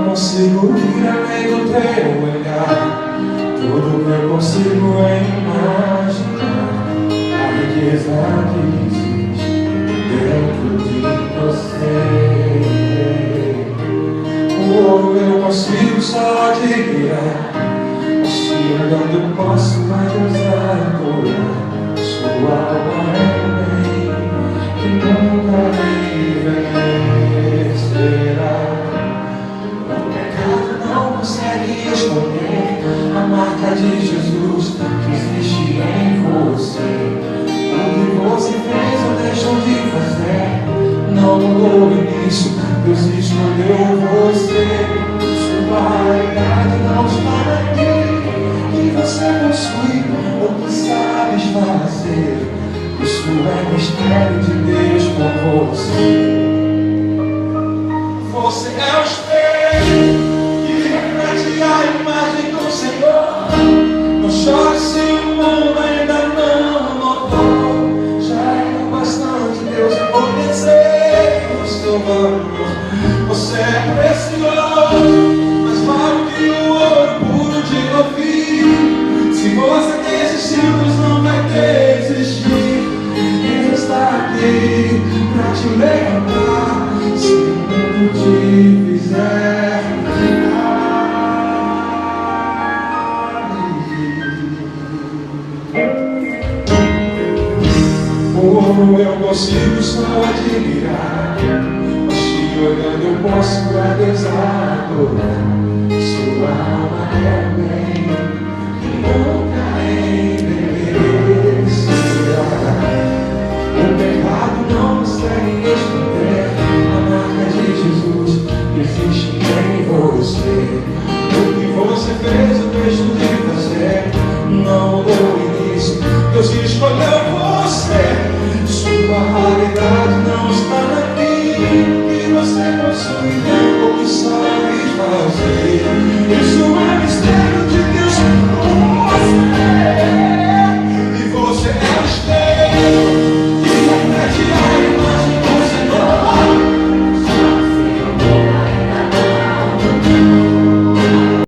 consigo ir além do teu olhar. Tudo que eu consigo é imaginar a riqueza que existe dentro de você. O ouro eu consigo só admirar, mas te olhando eu posso mais usar adorar. Sua alma é o bem que nunca envelhecerá. O pecado não consegue esconder a marca de Jesus que existe em você. O que você fez ou deixou de fazer não mudou o início. Deus escolheu você. Sua realidade não está naquilo que você possui ou que sabes fazer. Isso é mistério de Deus com você. Você é o espelho que reflete a imagem do Senhor. Não chore se o mundo ainda não notou. Já é o bastante Deus reconhecer o seu valor. Você é precioso, mais vale que o ouro puro de Ofir. Se você desistiu, Deus não vai desistir. Ele está aqui pra te levantar. Se o mundo te fizer o ouro eu consigo só admirar, mas te olhando eu posso a Deus adorar. Sua alma é bem